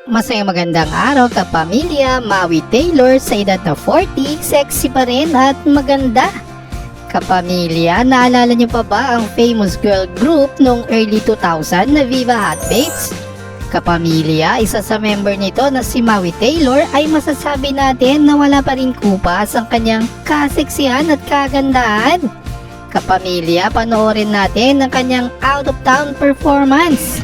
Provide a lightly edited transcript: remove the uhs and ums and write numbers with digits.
Masayang magandang araw kapamilya, Maui Taylor sa edad na 40, sexy pa rin at maganda. Kapamilya, naalala niyo pa ba ang famous girl group noong early 2000 na Viva Hot Babes? Kapamilya, isa sa member nito na si Maui Taylor ay masasabi natin na wala pa rin kupas ang kanyang kaseksihan at kagandahan. Kapamilya, panoorin natin ang kanyang out of town performance.